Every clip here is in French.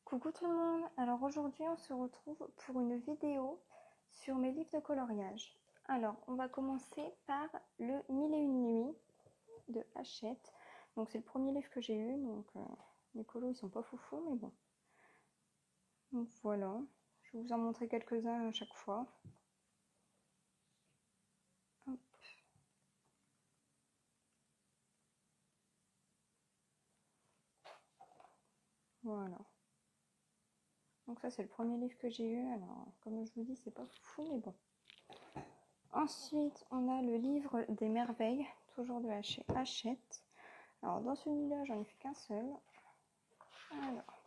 Coucou tout le monde, alors aujourd'hui on se retrouve pour une vidéo sur mes livres de coloriage. Alors on va commencer par le 1001 nuits de Hachette. Donc c'est le premier livre que j'ai eu, donc les colos ils sont pas foufous mais bon. Donc voilà, je vais vous en montrer quelques-uns à chaque fois. Hop. Voilà. Donc ça c'est le premier livre que j'ai eu, alors comme je vous dis c'est pas fou mais bon. Ensuite on a le livre des merveilles, toujours de Hachette. Alors dans celui-là j'en ai fait qu'un seul. Alors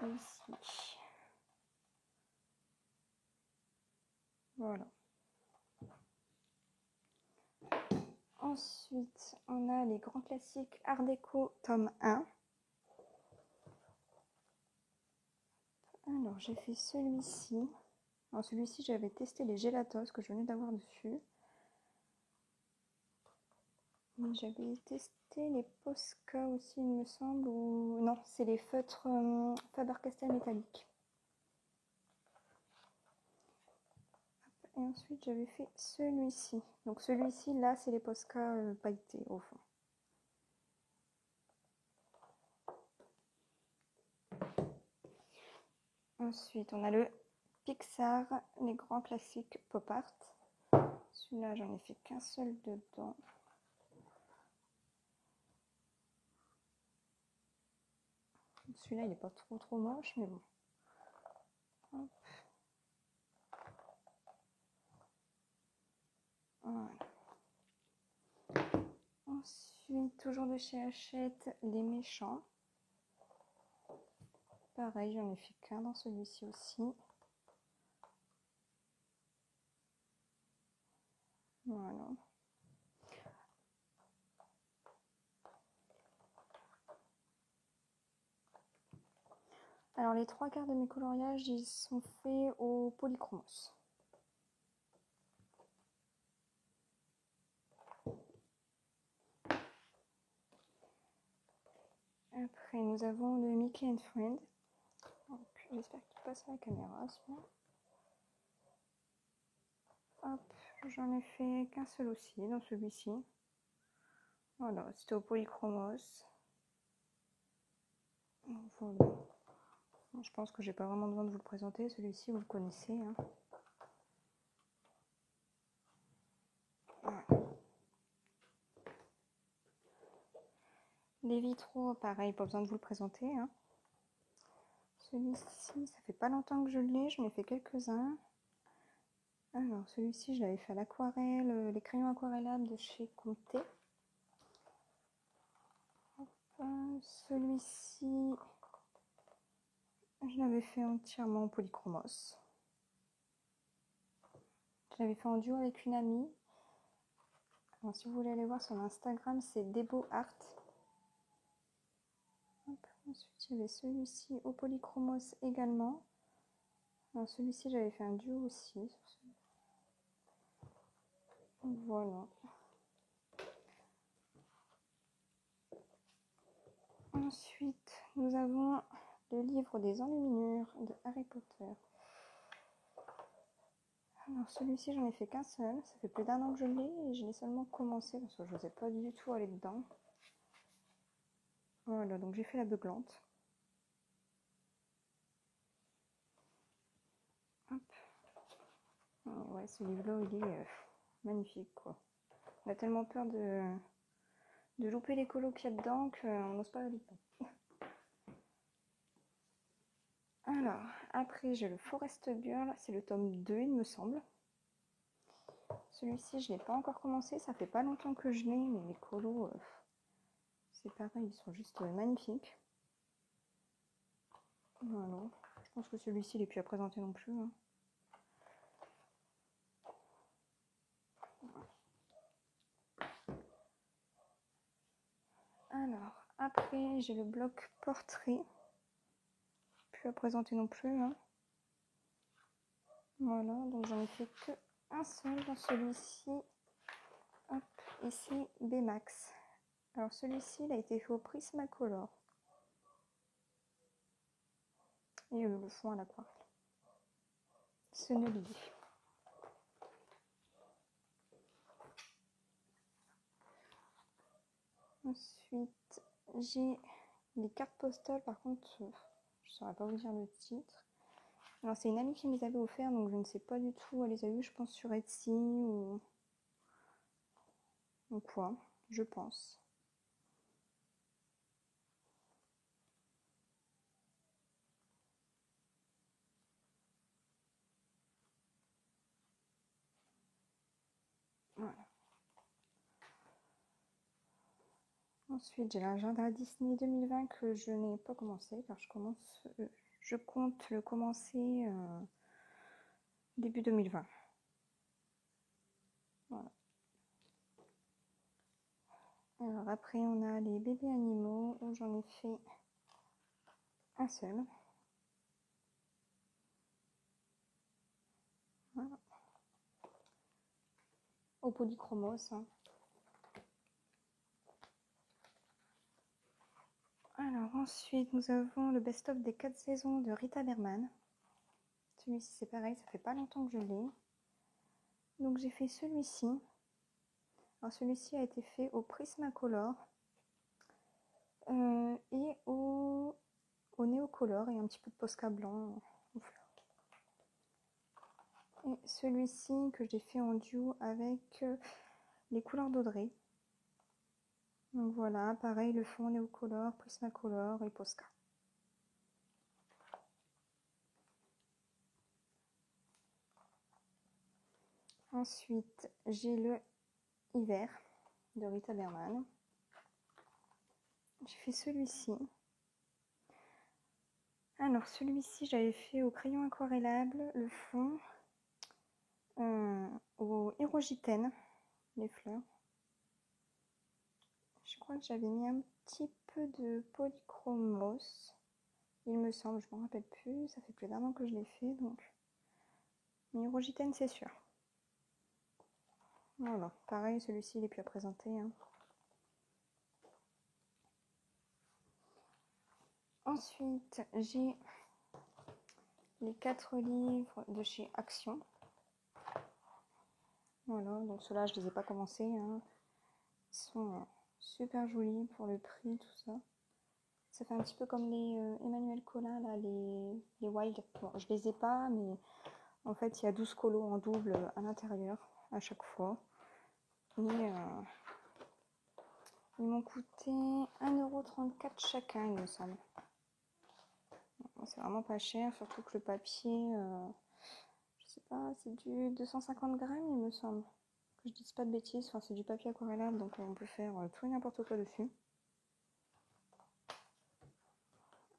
ici. Voilà. Ensuite on a les grands classiques Art déco tome 1. Alors j'ai fait celui-ci. Alors celui-ci j'avais testé les gélatos que je venais d'avoir dessus. J'avais testé les Posca aussi il me semble. Ou... non, c'est les feutres Faber-Castell métalliques. Et ensuite j'avais fait celui-ci. Donc celui-ci là c'est les Posca pailletés au fond. Ensuite on a le Pixar, les grands classiques pop art. Celui-là j'en ai fait qu'un seul dedans. Celui-là il n'est pas trop moche mais bon. Hop. Voilà. Ensuite, toujours de chez Hachette, les méchants. Pareil, j'en ai fait qu'un dans celui-ci aussi. Voilà. Alors les trois quarts de mes coloriages, ils sont faits au polychromos. Après, nous avons le Mickey and Friend. J'espère qu'il passe à la caméra, celui-là. Hop, j'en ai fait qu'un seul aussi dans celui-ci. Voilà, c'était au polychromos. Voilà. Je pense que j'ai pas vraiment besoin de vous le présenter. Celui-ci, vous le connaissez. Hein. Voilà. Les vitraux, pareil, pas besoin de vous le présenter. Hein. Celui-ci, ça fait pas longtemps que je l'ai, j'en ai fait quelques-uns. Alors, celui-ci, je l'avais fait à l'aquarelle, les crayons aquarellables de chez Comté. Celui-ci, je l'avais fait entièrement en polychromos. Je l'avais fait en duo avec une amie. Alors, si vous voulez aller voir sur Instagram, c'est Debo Art. Ensuite, il y avait celui-ci au polychromos également. Alors, celui-ci, j'avais fait un duo aussi. Voilà. Ensuite, nous avons le livre des enluminures de Harry Potter. Alors celui-ci, j'en ai fait qu'un seul. Ça fait plus d'1 an que je l'ai et je l'ai seulement commencé parce que je n'osais pas du tout aller dedans. Voilà, donc j'ai fait la beuglante. Hop. Ouais, ce livre-là, il est magnifique, quoi. On a tellement peur de louper les colos qu'il y a dedans qu'on n'ose pas aller dedans. Alors, après, j'ai le Forest Girl. C'est le tome 2, il me semble. Celui-ci, je ne l'ai pas encore commencé. Ça fait pas longtemps que je l'ai, mais les colos, c'est pareil, ils sont juste magnifiques. Voilà. Je pense que celui-ci, il n'est plus à présenter non plus. Hein. Alors, après, j'ai le bloc portrait. Plus à présenter non plus. Hein. Voilà, donc j'en ai fait que un seul dans celui-ci. Hop, ici, B-Max. Alors celui-ci, il a été fait au Prismacolor. et le fond à l'aquarelle. Ce n'est l'idée. Ensuite, j'ai les cartes postales. Par contre, je ne saurais pas vous dire le titre. Alors, c'est une amie qui me les avait offert, donc je ne sais pas du tout où elle les a eues. Je pense sur Etsy ou quoi, je pense. Voilà. Ensuite, j'ai l'agenda Disney 2020 que je n'ai pas commencé car je compte le commencer début 2020. Voilà. Alors après, on a les bébés animaux où j'en ai fait un seul. Voilà. Au polychromos. Hein. Alors ensuite, nous avons le best-of des 4 saisons de Rita Berman. Celui-ci, c'est pareil, ça fait pas longtemps que je l'ai. Donc j'ai fait celui-ci. Alors celui-ci a été fait au Prismacolor et au Neocolor et un petit peu de Posca blanc. Et celui-ci que j'ai fait en duo avec les couleurs d'Audrey. Donc voilà, pareil, le fond Neocolor, Prismacolor et Posca. Ensuite, j'ai le hiver de Rita Berman. J'ai fait celui-ci. Alors celui-ci, j'avais fait au crayon aquarellable, le fond au Hyrogitène, les fleurs. Je crois que j'avais mis un petit peu de polychromos, il me semble, je ne me rappelle plus, ça fait plus d'un an que je l'ai fait, donc... Mais Hyrogitène, c'est sûr. Voilà, pareil, celui-ci, il est plus à présenter. Hein. Ensuite, j'ai les 4 livres de chez Action. Voilà, donc ceux-là, je ne les ai pas commencés. Hein. Ils sont super jolis pour le prix, tout ça. Ça fait un petit peu comme les Emmanuel Colin, là, les Wild. Bon, je les ai pas, mais en fait, il y a 12 colos en double à l'intérieur, à chaque fois. Et ils m'ont coûté 1,34 € chacun, il me semble. C'est vraiment pas cher, surtout que le papier, je sais pas, c'est du 250 grammes, il me semble. Que je dise pas de bêtises, enfin, c'est du papier aquarellable, donc on peut faire tout et n'importe quoi dessus.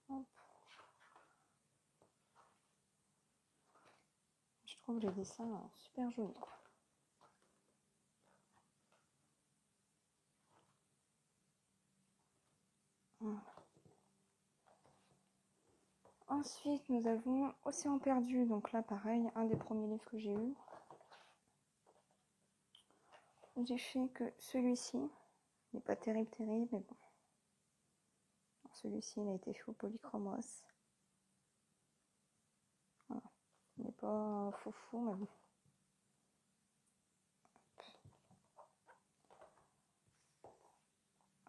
Hop. Je trouve les dessins super jolis. Voilà. Ensuite, nous avons Océan perdu. Donc là, pareil, un des premiers livres que j'ai eu. J'ai fait que celui-ci. Il n'est pas terrible, mais bon. Celui-ci, il a été fait au polychromos. Voilà. Il n'est pas foufou, mais bon.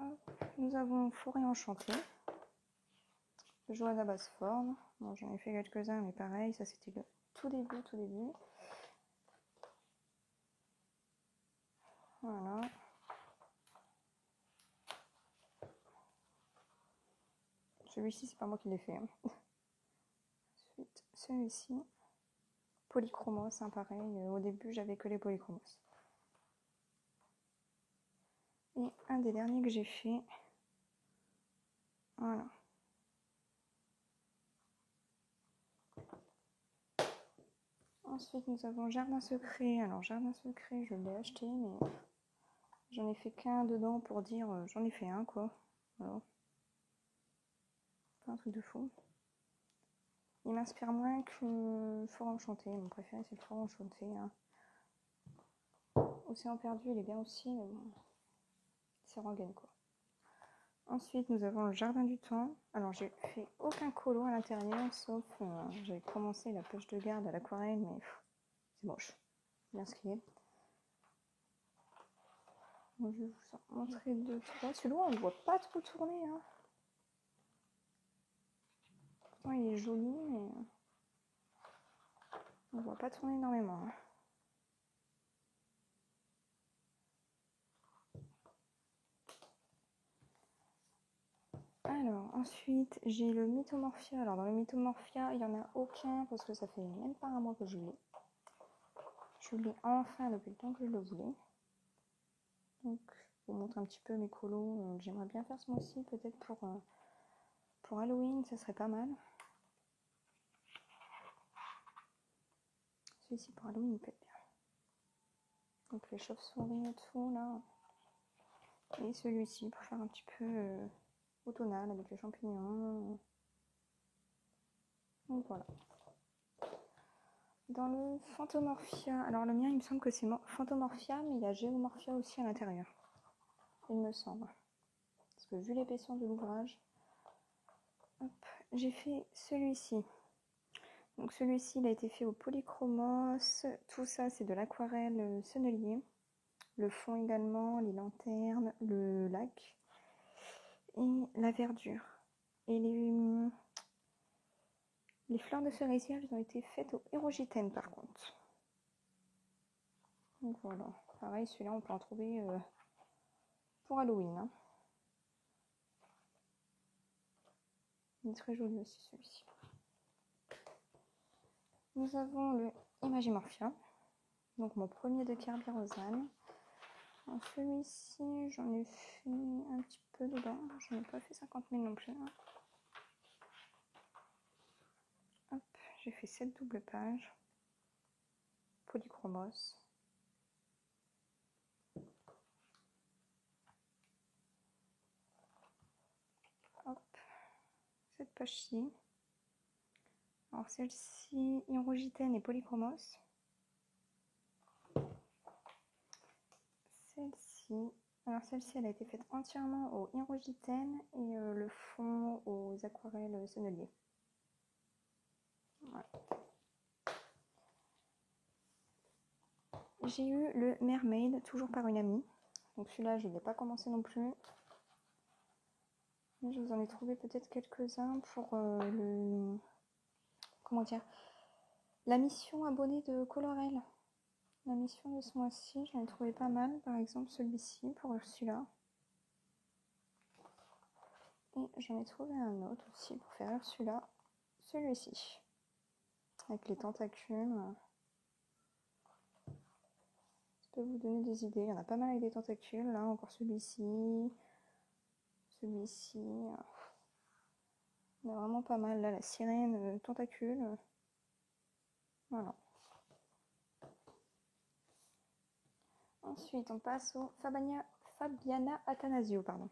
Hop. Nous avons Forêt enchantée. Johanna Basford. Bon, j'en ai fait quelques-uns, mais pareil, ça c'était le tout début. Voilà. Celui-ci, c'est pas moi qui l'ai fait. Hein. Ensuite, celui-ci. Polychromos, hein, pareil. Au début, j'avais que les polychromos. Et un des derniers que j'ai fait. Voilà. Ensuite, nous avons Jardin secret. Alors, Jardin secret, je l'ai acheté, mais j'en ai fait qu'un dedans pour dire j'en ai fait un, quoi. Voilà. Pas un truc de fou. Il m'inspire moins que Fort Enchanté. Mon préféré, c'est le Fort Enchanté. Hein. Océan perdu, il est bien aussi, mais bon, c'est rengaine, quoi. Ensuite, nous avons le jardin du temps. Alors, j'ai fait aucun colo à l'intérieur, sauf j'ai commencé la poche de garde à l'aquarelle, mais c'est moche. Bien ce qui est. Donc, je vais vous en montrer deux, trois. Celui-là, on ne voit pas trop tourner. Hein. Pourtant, il est joli, mais on ne voit pas tourner énormément. Hein. Alors, ensuite, j'ai le Mythomorphia. Alors, dans le Mythomorphia, il n'y en a aucun parce que ça fait même pas un mois que je l'ai. Je l'ai enfin depuis le temps que je le voulais. Donc, je vous montre un petit peu mes colos. J'aimerais bien faire ce mois-ci, peut-être pour Halloween, ça serait pas mal. Celui-ci pour Halloween, il peut être bien. Donc, les chauves-souris et tout, là. Et celui-ci pour faire un petit peu automnal avec les champignons. Donc, voilà. Dans le Phantomorphia, alors le mien il me semble que c'est Phantomorphia, mais il y a Géomorphia aussi à l'intérieur, il me semble. Parce que vu l'épaisseur de l'ouvrage, j'ai fait celui-ci. Donc celui-ci il a été fait au polychromos, tout ça c'est de l'aquarelle sennelier. Le fond également, les lanternes, le lac et la verdure. Et les fleurs de cerisier, elles ont été faites au érogitène par contre. Donc voilà, pareil, celui-là on peut en trouver pour Halloween. Hein. Il est très joli aussi celui-ci. Nous avons le Imagimorphia, donc mon premier de Carbirosane. Celui-ci, j'en ai fait un petit peu dedans, je n'ai pas fait 50 000 non plus. Hein. Hop, j'ai fait 7 doubles pages, polychromos. Hop, cette page-ci. Alors celle-ci, Hydrogitène et polychromos. Celle-ci, alors celle-ci, elle a été faite entièrement au hydrogitène et le fond aux aquarelles sennelier. Voilà. J'ai eu le Mermaid, toujours par une amie. Donc celui-là, je ne l'ai pas commencé non plus. Mais je vous en ai trouvé peut-être quelques-uns pour le... Comment dire, la mission abonnée de Colorel. La mission de ce mois-ci, j'en ai trouvé pas mal. Par exemple, celui-ci pour Ursula. Et j'en ai trouvé un autre aussi pour faire Ursula. Celui-ci. Avec les tentacules. Ça peut vous donner des idées. Il y en a pas mal avec des tentacules. Là, encore celui-ci. Celui-ci. Il y en a vraiment pas mal. Là, la sirène tentacule. Voilà. Ensuite, on passe au Fabiana Athanasio, pardon.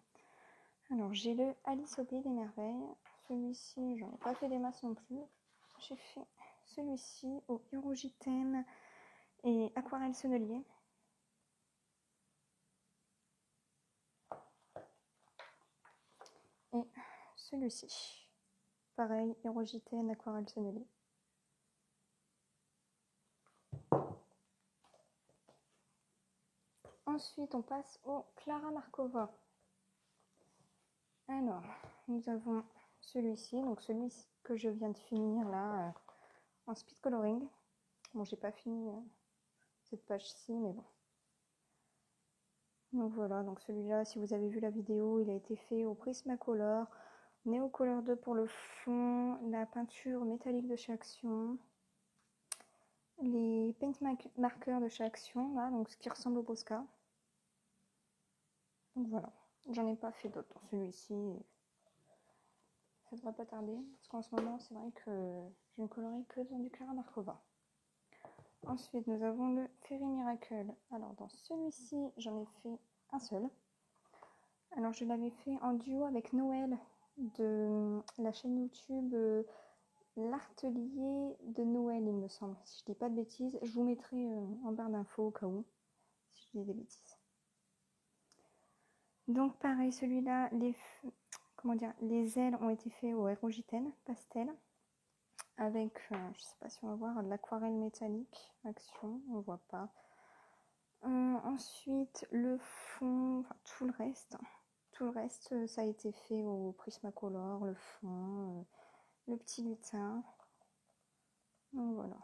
Alors, j'ai le Alice au Pays des Merveilles. Celui-ci, j'en ai pas fait des masses non plus. J'ai fait celui-ci au hydrogitène et aquarelle sennelier. Et celui-ci, pareil, hydrogitène, aquarelle sennelier. Ensuite, on passe au Clara Markova. Alors, nous avons celui-ci, donc celui que je viens de finir là, en speed coloring. Bon, j'ai pas fini cette page-ci, mais bon. Donc voilà, donc celui-là, si vous avez vu la vidéo, il a été fait au Prismacolor, Neocolor 2 pour le fond, la peinture métallique de chez Action, les paint markers de chez Action, là, donc ce qui ressemble au Posca. Donc voilà, j'en ai pas fait d'autres dans celui-ci. Ça devrait pas tarder, parce qu'en ce moment, c'est vrai que je ne colorie que dans du Clara Markova. Ensuite, nous avons le Fairy Miracle. Alors, dans celui-ci, j'en ai fait un seul. Alors, je l'avais fait en duo avec Noël de la chaîne YouTube L'Artelier de Noël, il me semble. Si je dis pas de bêtises, je vous mettrai en barre d'infos au cas où, si je dis des bêtises. Donc pareil, celui-là, les ailes ont été faits au aérogitène pastel avec, je sais pas si on va voir, de l'aquarelle métallique action, on voit pas. Ensuite le fond, enfin tout le reste, ça a été fait au Prismacolor, le fond, le petit lutin. Donc voilà.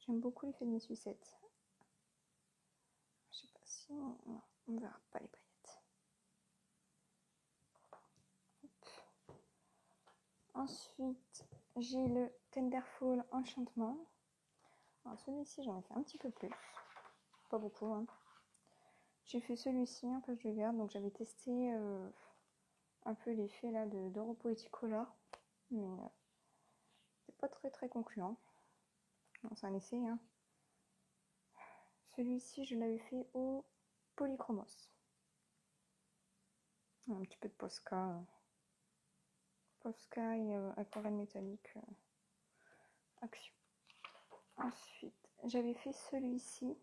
J'aime beaucoup l'effet de mes sucettes. Je sais pas si on verra pas les paillettes. Hop. Ensuite, j'ai le Tenderfall Enchantement. Alors celui-ci, j'en ai fait un petit peu plus. Pas beaucoup, hein. J'ai fait celui-ci, un page de garde, donc j'avais testé un peu l'effet là d'Euro Poetic Color, mais c'est pas très concluant. Non, c'est un essai, hein. Celui-ci, je l'avais fait au Polychromos. Un petit peu de Posca. Posca et aquarelle métallique action. Ensuite, j'avais fait celui-ci.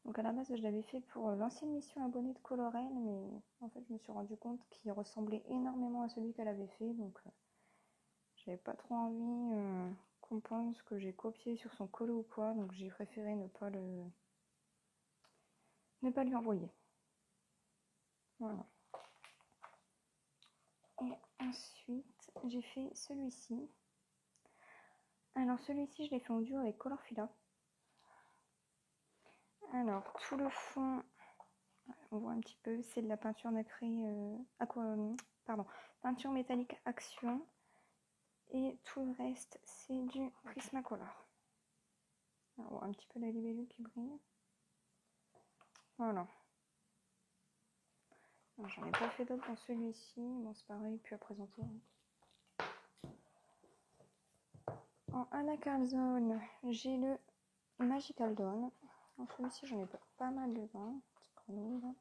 Donc à la base, je l'avais fait pour l'ancienne mission abonnée de Colorel, mais en fait, je me suis rendu compte qu'il ressemblait énormément à celui qu'elle avait fait, donc j'avais pas trop envie qu'on pense que j'ai copié sur son colo ou quoi, donc j'ai préféré ne pas lui envoyer. Voilà. Et ensuite, j'ai fait celui-ci. Alors celui-ci, je l'ai fait en duo avec Colorfila. Alors tout le fond, on voit un petit peu, c'est de la peinture nacrée, peinture métallique action. Et tout le reste, c'est du Prismacolor. On voit un petit peu la libellule qui brille. Voilà. J'en ai pas fait d'autres dans celui-ci. Bon, c'est pareil, puis à présenter. En Anna Carlzone, j'ai le Magical Dawn. En celui-ci, j'en ai pas mal dedans. Petit chrono, là.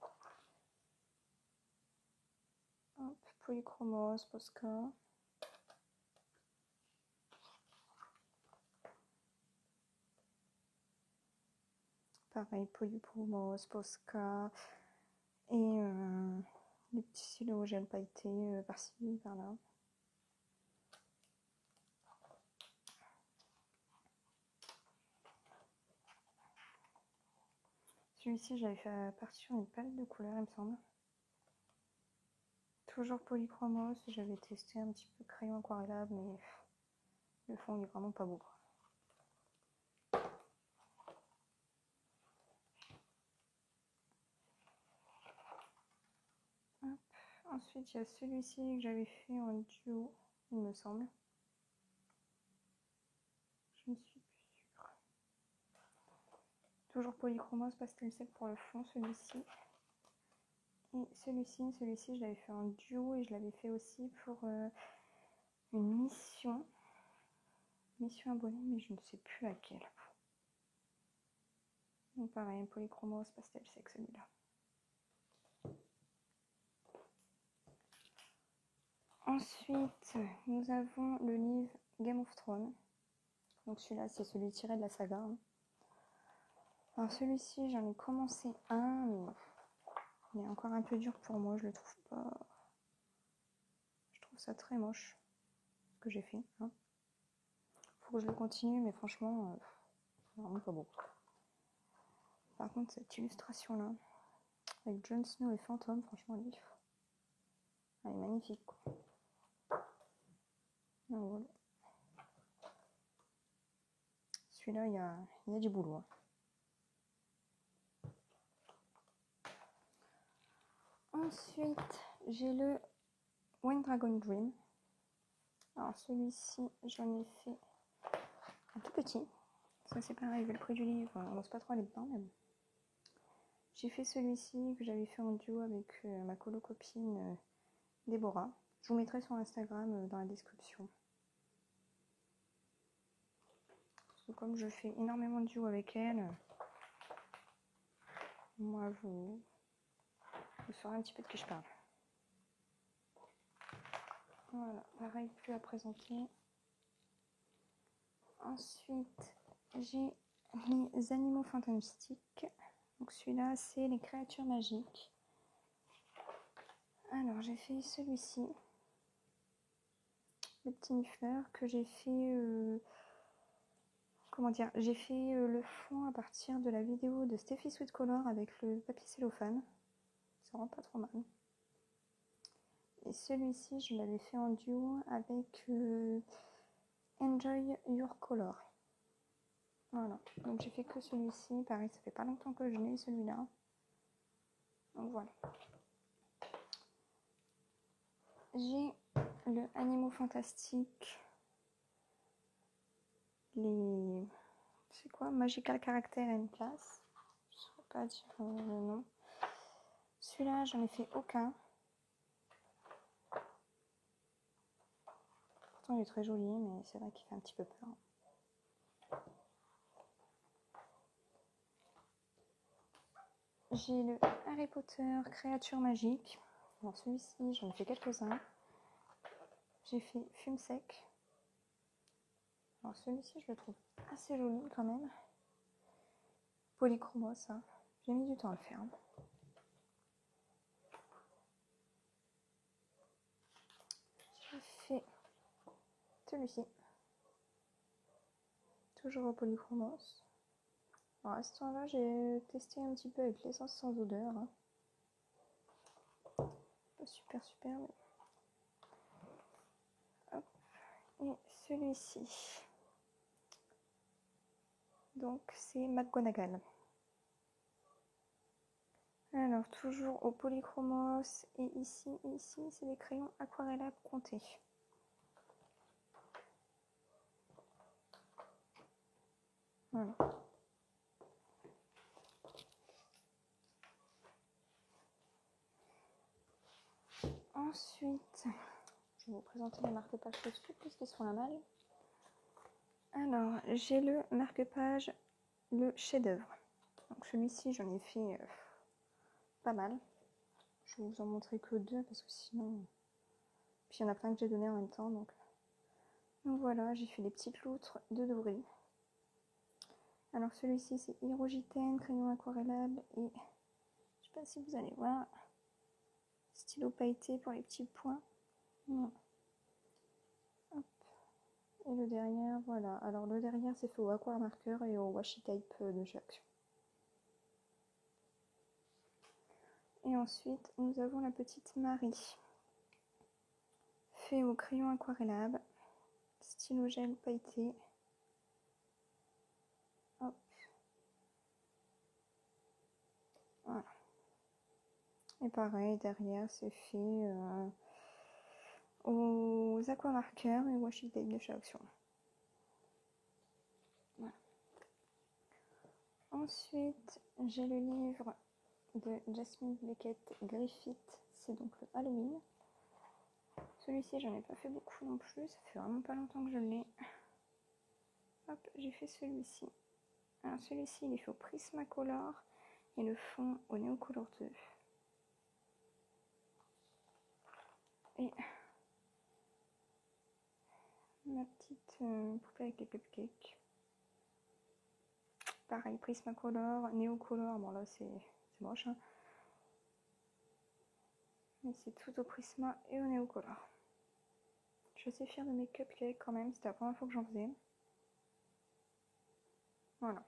Hop, Polychromos, Posca. Pareil, Polychromos, Posca. Et les petits stylos gel pailletés par-ci, par-là. Celui-ci, j'avais fait à partir d'une palette de couleurs, il me semble. Toujours Polychromos, j'avais testé un petit peu crayon aquarellable, mais le fond il est vraiment pas beau. Hop. Ensuite, il y a celui-ci que j'avais fait en duo, il me semble. Je ne suis plus sûre. Toujours Polychromos, pastel sec pour le fond, celui-ci. Et celui-ci, je l'avais fait en duo et je l'avais fait aussi pour une mission abonnée, mais je ne sais plus laquelle. Donc pareil, Polychromos, pastel sec celui-là. Ensuite, nous avons le livre Game of Thrones. Donc celui-là, c'est celui tiré de la saga. Hein. Alors celui-ci, j'en ai commencé un, mais il est encore un peu dur pour moi, je le trouve pas... Je trouve ça très moche, ce que j'ai fait. Hein. Faut que je le continue, mais franchement, c'est vraiment pas beau. Par contre, cette illustration-là, avec Jon Snow et Fantôme, franchement, elle est magnifique. Quoi. Donc, voilà. Celui-là, il y a du boulot. Hein. Ensuite, j'ai le When Dragon Dream. Alors celui-ci, j'en ai fait un tout petit. Ça c'est pareil, vu le prix du livre, on n'ose pas trop aller dedans. Mais bon. J'ai fait celui-ci que j'avais fait en duo avec ma colo-copine Déborah. Je vous mettrai son Instagram dans la description. Parce que comme je fais énormément de duo avec elle, moi vous saurez un petit peu de qui je parle. Voilà, pareil, plus à présenter. Ensuite, j'ai les animaux fantastiques. Donc celui-là, c'est les créatures magiques. Alors j'ai fait celui-ci, le petit nifleur que j'ai fait, comment dire, j'ai fait le fond à partir de la vidéo de Steffi Sweet Color avec le papier cellophane, ça rend pas trop mal. Et celui-ci je l'avais fait en duo avec Enjoy Your Color. Voilà, donc j'ai fait que celui-ci, pareil ça fait pas longtemps que je l'ai celui-là. Donc voilà. J'ai le Animaux Fantastiques, les... c'est quoi? Magical Character and Class. Je ne saurais pas dire le nom. Celui-là, j'en ai fait aucun. Pourtant, il est très joli, mais c'est vrai qu'il fait un petit peu peur. J'ai le Harry Potter Créature Magique. Alors celui-ci, j'en ai fait quelques-uns. J'ai fait Fume Sec. Alors celui-ci, je le trouve assez joli quand même. Polychromos, ça. J'ai mis du temps à le faire. J'ai fait celui-ci. Toujours au Polychromos. Alors à ce temps-là, j'ai testé un petit peu avec l'essence sans odeur. Pas super, mais... Hop. Et celui-ci. Donc c'est McGonagall. Alors toujours au Polychromos. Et ici, c'est des crayons aquarellables comptés. Voilà. Ensuite, je vais vous présenter les marque-pages tout de suite puisqu'ils sont la malle. Alors, j'ai le marque-page, le chef-d'œuvre. Donc celui-ci, j'en ai fait pas mal. Je vais vous en montrer que deux parce que sinon... Puis il y en a plein que j'ai donné en même temps. Donc voilà, j'ai fait des petites loutres de doré. Alors celui-ci, c'est hydrogène, crayon aquarellable et... Je sais pas si vous allez voir... Stylo pailleté pour les petits points. Voilà. Hop. Et le derrière, voilà. Alors le derrière, c'est fait au aqua marqueur et au washi tape de chez Action. Et ensuite, nous avons la petite Marie. Fait au crayon aquarellable. Stylo gel pailleté. Hop. Voilà. Et pareil, derrière, c'est fait aux aquamarqueurs et washi tape de chez Action. Voilà. Ensuite, j'ai le livre de Jasmine Beckett Griffith, c'est donc le Halloween. Celui-ci, j'en ai pas fait beaucoup non plus, ça fait vraiment pas longtemps que je l'ai. Hop, j'ai fait celui-ci. Alors celui-ci, il est fait au Prismacolor et le fond au Neocolor 2. Et ma petite poupée avec les cupcakes. Pareil, Prismacolor, Neocolor, bon là c'est moche, hein. Mais c'est tout au Prisma et au Neocolor. Je suis assez fière de mes cupcakes quand même, c'était la première fois que j'en faisais. Voilà.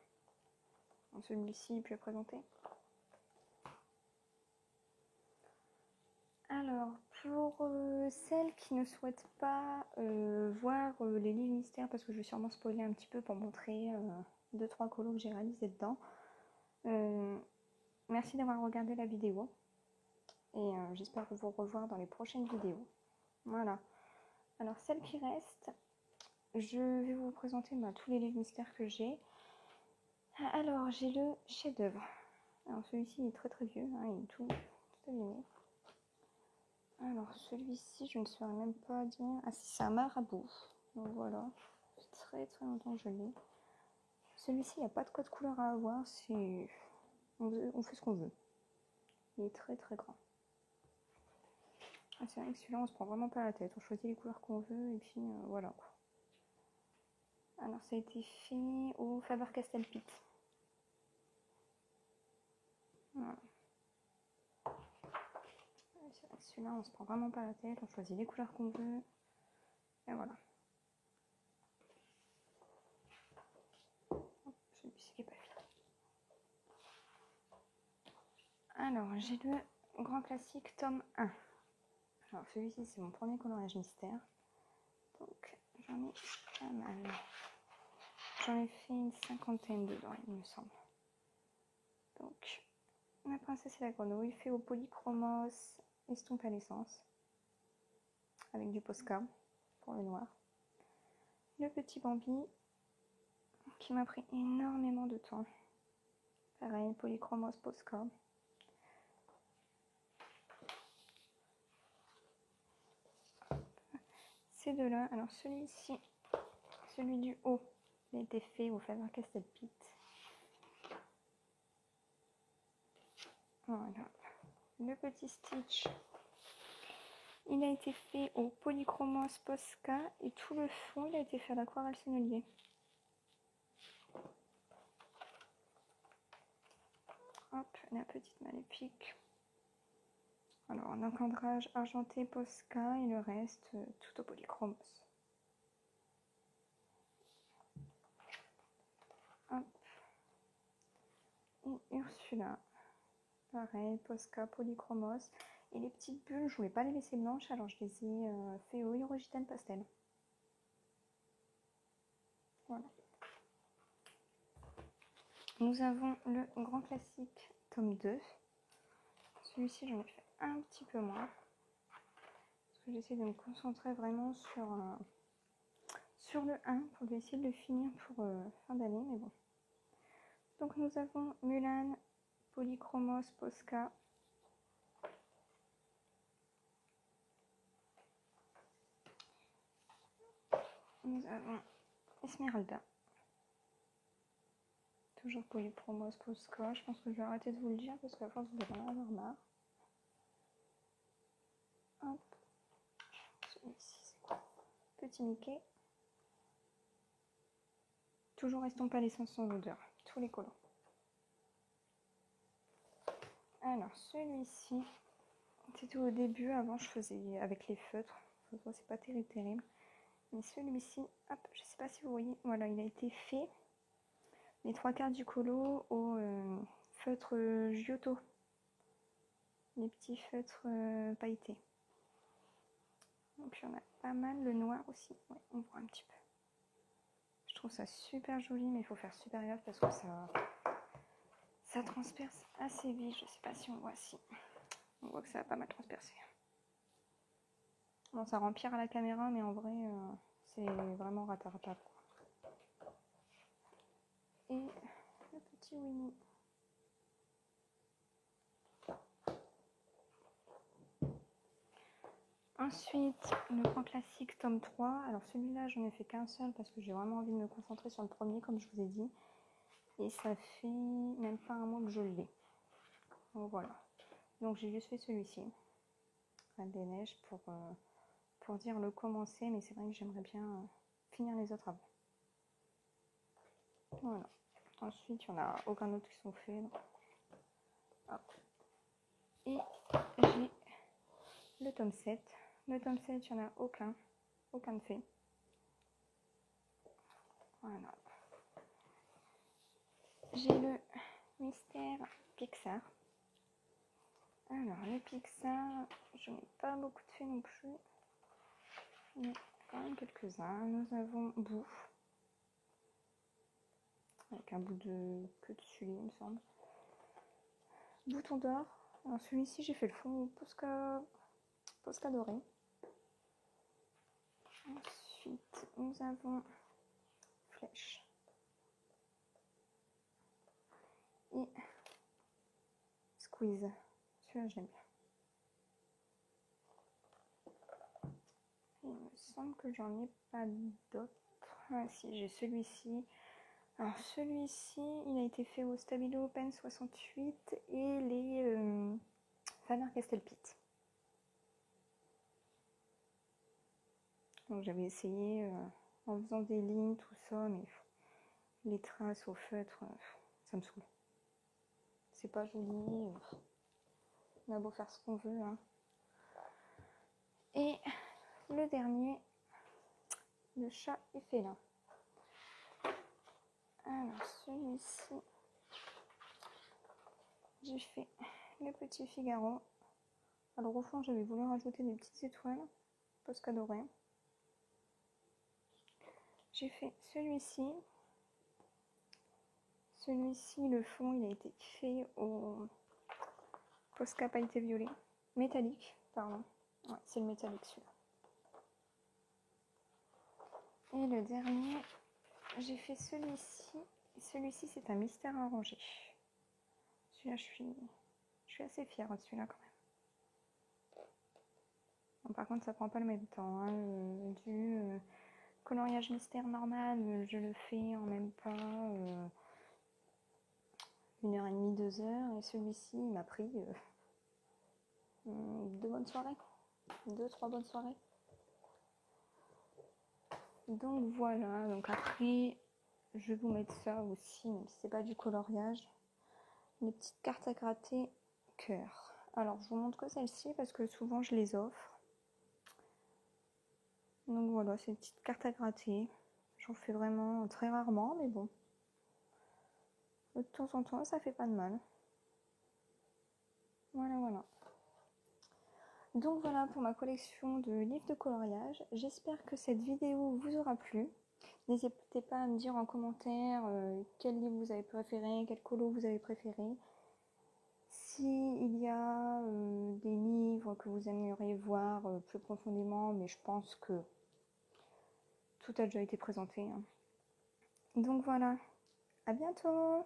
Donc celui-ci, puis à présenter. Alors, pour celles qui ne souhaitent pas voir les livres mystères, parce que je vais sûrement spoiler un petit peu pour montrer 2-3 colos que j'ai réalisés dedans. Merci d'avoir regardé la vidéo. Et j'espère vous revoir dans les prochaines vidéos. Voilà. Alors, celles qui restent, je vais vous présenter tous les livres mystères que j'ai. Alors, j'ai le chef-d'œuvre. Alors, celui-ci est très très vieux, hein, il est tout abîmé. Alors, celui-ci, je ne saurais même pas dire. Ah, si, c'est un marabout. Donc voilà, c'est très très longtemps que je l'ai. Celui-ci, il n'y a pas de code couleur à avoir. On fait ce qu'on veut. Il est très très grand. Ah, c'est vrai que celui-là, on se prend vraiment pas la tête. On choisit les couleurs qu'on veut et puis voilà. Alors, ça a été fait au Faber-Castell Pitt. Voilà. celui-là, on se prend vraiment pas la tête, on choisit les couleurs qu'on veut. Et voilà. Celui-ci qui est pas fini. Alors, j'ai le grand classique tome 1. Alors, celui-ci, c'est mon premier coloriage mystère. Donc, j'en ai pas mal. J'en ai fait une 50aine dedans, il me semble. Donc, la princesse et la grenouille, fait au polychromos, estompe à l'essence. Avec du Posca pour le noir. Le petit Bambi, qui m'a pris énormément de temps. Pareil, polychromos, Posca. Ces deux-là, alors celui-ci, celui du haut, il a été fait au Faber-Castell Pitt. Voilà. Le petit Stitch, il a été fait au polychromos Posca et tout le fond, il a été fait à l'aquarelle Sennelier. Hop, la petite Maléfique. Alors, un encadrage argenté Posca et le reste tout au polychromos. Hop. Et Ursula. Pareil, Posca, polychromos. Et les petites bulles, je voulais pas les laisser blanches, alors je les ai fait au Hirogiten pastel. Voilà. Nous avons le grand classique tome 2. Celui-ci, j'en ai fait un petit peu moins. Parce que j'essaie de me concentrer vraiment sur le 1 pour essayer de le finir pour fin d'année, mais bon. Donc nous avons Mulan, polychromos, Posca. Nous avons Esmeralda. Toujours polychromos, Posca. Je pense que je vais arrêter de vous le dire parce qu'à force vous allez en avoir marre. Hop. Celui-ci, c'est quoi? Petit Mickey. Toujours estompé à l'essence sans odeur. Tous les colons. Alors celui-ci, c'était au début. Avant, je faisais avec les feutres. C'est pas terrible. Mais celui-ci, hop, je sais pas si vous voyez. Voilà, il a été fait. Les 3/4 du colo au feutre Giotto. Les petits feutres pailletés. Donc il y en a pas mal. Le noir aussi. Ouais, on voit un petit peu. Je trouve ça super joli, mais il faut faire super gaffe parce que ça transperce assez vite. Je sais pas si on voit si. On voit que ça a pas mal transpercé. Bon, ça rend pire à la caméra, mais en vrai, c'est vraiment rattrapable. Et le petit Winnie. Ensuite, le grand classique tome 3. Alors celui-là, j'en ai fait qu'un seul parce que j'ai vraiment envie de me concentrer sur le premier, comme je vous ai dit. Et ça fait même pas un mois que je l'ai. Donc voilà. Donc j'ai juste fait celui-ci. Reine des Neiges pour dire le commencer, mais c'est vrai que j'aimerais bien finir les autres avant. Voilà. Ensuite, il n'y en a aucun autre qui sont faits. Hop. Et j'ai le tome 7. Le tome 7, il n'y en a aucun de fait. Voilà. J'ai le mystère Pixar. Alors, le Pixar, je n'ai pas beaucoup de faits non plus. Mais quand même quelques-uns. Nous avons Boo. Avec un bout de queue de suivi, il me semble. Bouton d'or. Alors celui-ci, j'ai fait le fond Posca doré. Ensuite, nous avons Flèche. Et Squeeze. Celui-là, je l'aime bien. Il me semble que j'en ai pas d'autres. Ah si, j'ai celui-ci. Alors celui-ci, il a été fait au Stabilo Pen 68 et les Faber-Castell Pitt. Donc j'avais essayé en faisant des lignes, tout ça, mais les traces au feutre, ça me saoule. C'est pas joli. On a beau faire ce qu'on veut, hein. Et le dernier, le chat et félin. Alors celui-ci, j'ai fait le petit Figaro. Alors au fond, j'avais voulu rajouter des petites étoiles, Posca dorée. J'ai fait celui-ci. Celui-ci, le fond, il a été fait au Posca pailleté violet. Métallique, pardon. Ouais, c'est le métallique celui-là. Et le dernier, j'ai fait celui-ci. Celui-ci, c'est un mystère arrangé. Celui-là, je suis assez fière de celui-là quand même. Bon, par contre, ça prend pas le même temps. Hein. Du coloriage mystère normal, je le fais en même pas 1h30, 2h. Et celui-ci, il m'a pris 2 bonnes soirées. 2-3 bonnes soirées. Donc voilà, donc après, je vais vous mettre ça aussi, même si c'est pas du coloriage. Les petites cartes à gratter cœur. Alors, je vous montre que celle-ci parce que souvent je les offre. Donc voilà, c'est une petite carte à gratter. J'en fais vraiment très rarement, mais bon. De temps en temps, ça fait pas de mal. Voilà, voilà. Donc voilà pour ma collection de livres de coloriage. J'espère que cette vidéo vous aura plu. N'hésitez pas à me dire en commentaire quel livre vous avez préféré, quel colo vous avez préféré. S'il y a des livres que vous aimeriez voir plus profondément, mais je pense que tout a déjà été présenté. Hein. Donc voilà, à bientôt!